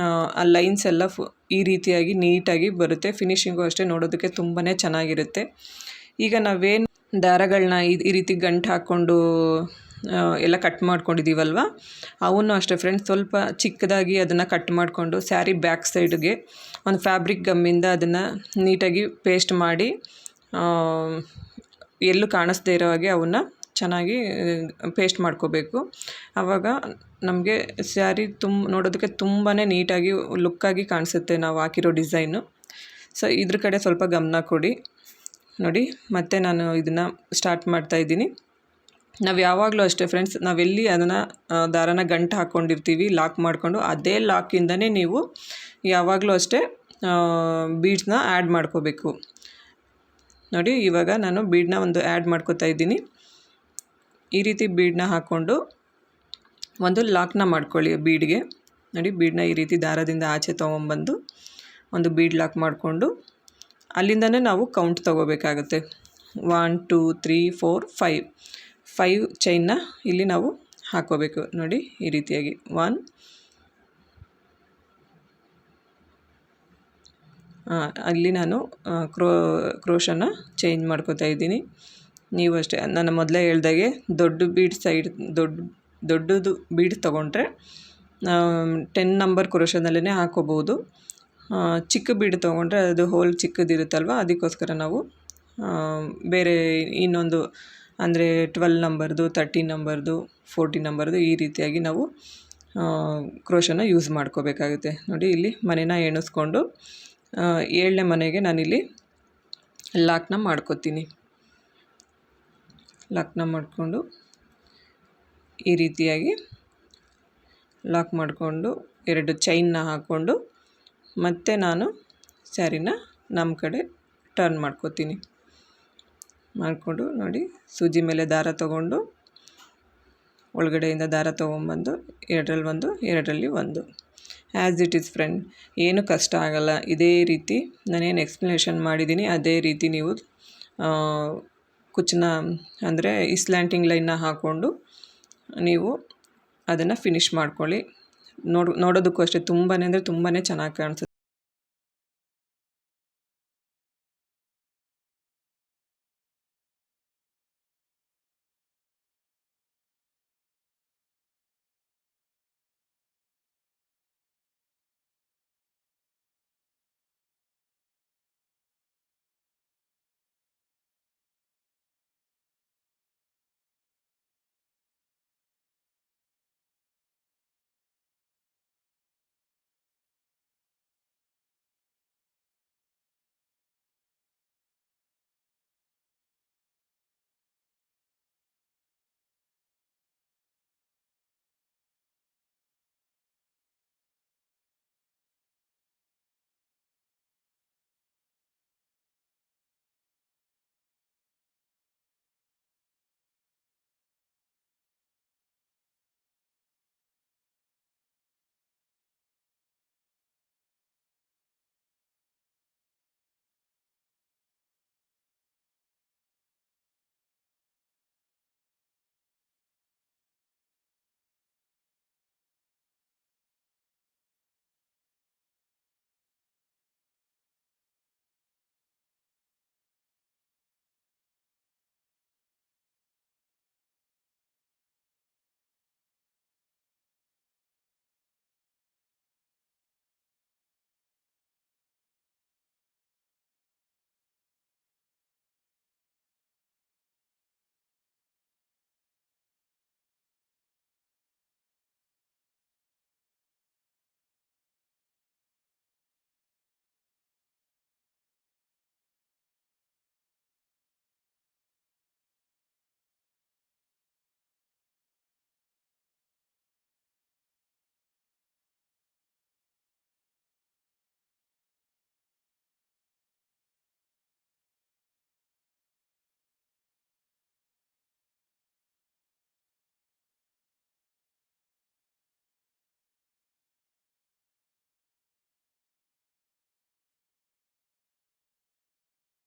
ಆ ಲೈನ್ಸ್ ಎಲ್ಲ ಈ ರೀತಿಯಾಗಿ ನೀಟಾಗಿ ಬರುತ್ತೆ. ಫಿನಿಶಿಂಗು ಅಷ್ಟೇ ನೋಡೋದಕ್ಕೆ ತುಂಬಾ ಚೆನ್ನಾಗಿರುತ್ತೆ. ಈಗ ನಾವೇನು ದಾರಗಳನ್ನ ಈ ರೀತಿ ಗಂಟು ಹಾಕ್ಕೊಂಡು ಎಲ್ಲ ಕಟ್ ಮಾಡ್ಕೊಂಡಿದ್ದೀವಲ್ವ, ಅವನ್ನು ಅಷ್ಟೇ ಫ್ರೆಂಡ್ಸ್ ಸ್ವಲ್ಪ ಚಿಕ್ಕದಾಗಿ ಅದನ್ನು ಕಟ್ ಮಾಡಿಕೊಂಡು ಸ್ಯಾರಿ ಬ್ಯಾಕ್ ಸೈಡ್ಗೆ ಒಂದು ಫ್ಯಾಬ್ರಿಕ್ ಗಮ್ಮಿಂದ ಅದನ್ನು ನೀಟಾಗಿ ಪೇಸ್ಟ್ ಮಾಡಿ ಎಲ್ಲೂ ಕಾಣಿಸ್ದೇ ಇರೋ ಹಾಗೆ ಅವನ್ನ ಚೆನ್ನಾಗಿ ಪೇಸ್ಟ್ ಮಾಡ್ಕೋಬೇಕು. ಆವಾಗ ನಮಗೆ ಸ್ಯಾರಿ ನೋಡೋದಕ್ಕೆ ತುಂಬಾ ನೀಟಾಗಿ ಲುಕ್ಕಾಗಿ ಕಾಣಿಸುತ್ತೆ ನಾವು ಹಾಕಿರೋ ಡಿಸೈನು. ಸೊ ಇದ್ರ ಕಡೆ ಸ್ವಲ್ಪ ಗಮನ ಕೊಡಿ. ನೋಡಿ ಮತ್ತೆ ನಾನು ಇದನ್ನು ಸ್ಟಾರ್ಟ್ ಮಾಡ್ತಾಯಿದ್ದೀನಿ. ನಾವು ಯಾವಾಗಲೂ ಅಷ್ಟೇ ಫ್ರೆಂಡ್ಸ್, ನಾವೆಲ್ಲಿ ಅದನ್ನು ದಾರನ ಗಂಟು ಹಾಕ್ಕೊಂಡಿರ್ತೀವಿ ಲಾಕ್ ಮಾಡಿಕೊಂಡು, ಅದೇ ಲಾಕಿಂದನೇ ನೀವು ಯಾವಾಗಲೂ ಅಷ್ಟೇ ಬೀಡ್ಸ್ನ ಆ್ಯಡ್ ಮಾಡ್ಕೋಬೇಕು. ನೋಡಿ ಇವಾಗ ನಾನು ಬೀಡನ್ನ ಒಂದು ಆ್ಯಡ್ ಮಾಡ್ಕೋತಾ ಇದ್ದೀನಿ. ಈ ರೀತಿ ಬೀಡನ್ನ ಹಾಕ್ಕೊಂಡು ಒಂದು ಲಾಕ್ನ ಮಾಡ್ಕೊಳ್ಳಿ ಬೀಡ್ಗೆ. ನೋಡಿ ಬೀಡನ್ನ ಈ ರೀತಿ ದಾರದಿಂದ ಆಚೆ ತೊಗೊಂಬಂದು ಒಂದು ಬೀಡ್ ಲಾಕ್ ಮಾಡಿಕೊಂಡು ಅಲ್ಲಿಂದನೇ ನಾವು ಕೌಂಟ್ ತೊಗೋಬೇಕಾಗುತ್ತೆ. 1 2 3 4 5 ಚೈನ್ನ ಇಲ್ಲಿ ನಾವು ಹಾಕ್ಕೋಬೇಕು. ನೋಡಿ ಈ ರೀತಿಯಾಗಿ 1 ಅಲ್ಲಿ ನಾನು ಕ್ರೋಶನ ಚೇಂಜ್ ಮಾಡ್ಕೋತಾ ಇದ್ದೀನಿ. ನೀವು ಅಷ್ಟೇ ನಾನು ಮೊದಲೇ ಹೇಳ್ದಾಗೆ ದೊಡ್ಡ ಬೀಡ್ ಸೈಡ್ ದೊಡ್ಡದು ಬೀಡ್ ತೊಗೊಂಡ್ರೆ 10 ನಂಬರ್ ಕ್ರೋಶನಲ್ಲೇ ಹಾಕ್ಕೋಬೋದು. ಚಿಕ್ಕ ಬೀಡ್ ತೊಗೊಂಡ್ರೆ ಅದು ಹೋಲ್ ಚಿಕ್ಕದಿರುತ್ತಲ್ವ, ಅದಕ್ಕೋಸ್ಕರ ನಾವು ಬೇರೆ ಇನ್ನೊಂದು ಅಂದರೆ 12 ನಂಬರ್ದು 13 ನಂಬರ್ದು 14 ನಂಬರ್ದು ಈ ರೀತಿಯಾಗಿ ನಾವು ಕ್ರೋಶನ ಯೂಸ್ ಮಾಡ್ಕೋಬೇಕಾಗುತ್ತೆ. ನೋಡಿ ಇಲ್ಲಿ ಮನೆನ ಎಣಿಸ್ಕೊಂಡು 7ನೇ ಮನೆಗೆ ನಾನಿಲ್ಲಿ ಲಾಕ್ನ ಮಾಡ್ಕೋತೀನಿ. ಲಾಕ್ನ ಮಾಡಿಕೊಂಡು ಈ ರೀತಿಯಾಗಿ ಲಾಕ್ ಮಾಡಿಕೊಂಡು 2 ಚೈನ್ನ ಹಾಕ್ಕೊಂಡು ಮತ್ತೆ ನಾನು ಸ್ಯಾರಿನ ನಮ್ಮ ಕಡೆ ಟರ್ನ್ ಮಾಡ್ಕೋತೀನಿ. ಮಾಡಿಕೊಂಡು ನೋಡಿ ಸೂಜಿ ಮೇಲೆ ದಾರ ತೊಗೊಂಡು ಒಳಗಡೆಯಿಂದ ದಾರ ತೊಗೊಂಬಂದು 2ರಲ್ಲಿ 1 2ರಲ್ಲಿ 1 ಆ್ಯಸ್ ಇಟ್ ಈಸ್ ಫ್ರೆಂಡ್. ಏನು ಕಷ್ಟ ಆಗಲ್ಲ. ಇದೇ ರೀತಿ ನಾನೇನು ಎಕ್ಸ್ಪ್ಲನೇಷನ್ ಮಾಡಿದ್ದೀನಿ ಅದೇ ರೀತಿ ನೀವು ಕುಚ್ಚನ್ನ ಅಂದರೆ ಈ ಸ್ಲ್ಯಾಂಟಿಂಗ್ ಲೈನ್ನ ಹಾಕ್ಕೊಂಡು ನೀವು ಅದನ್ನು ಫಿನಿಷ್ ಮಾಡ್ಕೊಳ್ಳಿ. ನೋಡೋದಕ್ಕೂ ಅಷ್ಟೇ ತುಂಬಾ ಅಂದರೆ ತುಂಬಾ ಚೆನ್ನಾಗಿ ಕಾಣಿಸುತ್ತೆ.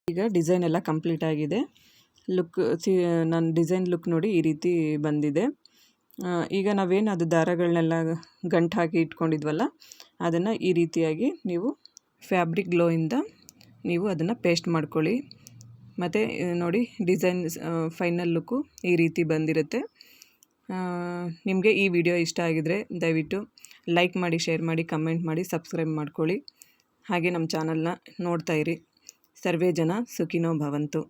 ಈಗ ಡಿಸೈನ್ ಎಲ್ಲ ಕಂಪ್ಲೀಟ್ ಆಗಿದೆ. ನನ್ನ ಡಿಸೈನ್ ಲುಕ್ ನೋಡಿ ಈ ರೀತಿ ಬಂದಿದೆ. ಈಗ ನಾವೇನು ಅದು ದಾರಗಳನ್ನೆಲ್ಲ ಗಂಟು ಹಾಕಿ ಇಟ್ಕೊಂಡಿದ್ವಲ್ಲ ಅದನ್ನು ಈ ರೀತಿಯಾಗಿ ನೀವು ಫ್ಯಾಬ್ರಿಕ್ ಗ್ಲೋಯಿಂದ ನೀವು ಅದನ್ನು ಪೇಸ್ಟ್ ಮಾಡ್ಕೊಳ್ಳಿ. ಮತ್ತು ನೋಡಿ ಡಿಸೈನ್ ಫೈನಲ್ ಲುಕ್ಕು ಈ ರೀತಿ ಬಂದಿರುತ್ತೆ. ನಿಮಗೆ ಈ ವಿಡಿಯೋ ಇಷ್ಟ ಆಗಿದರೆ ದಯವಿಟ್ಟು ಲೈಕ್ ಮಾಡಿ, ಶೇರ್ ಮಾಡಿ, ಕಮೆಂಟ್ ಮಾಡಿ, ಸಬ್ಸ್ಕ್ರೈಬ್ ಮಾಡ್ಕೊಳ್ಳಿ. ಹಾಗೆ ನಮ್ಮ ಚಾನಲ್ನ ನೋಡ್ತಾಯಿರಿ. ಸರ್ವೇ ಜನ ಸುಖಿನೋ ಭವಂತು.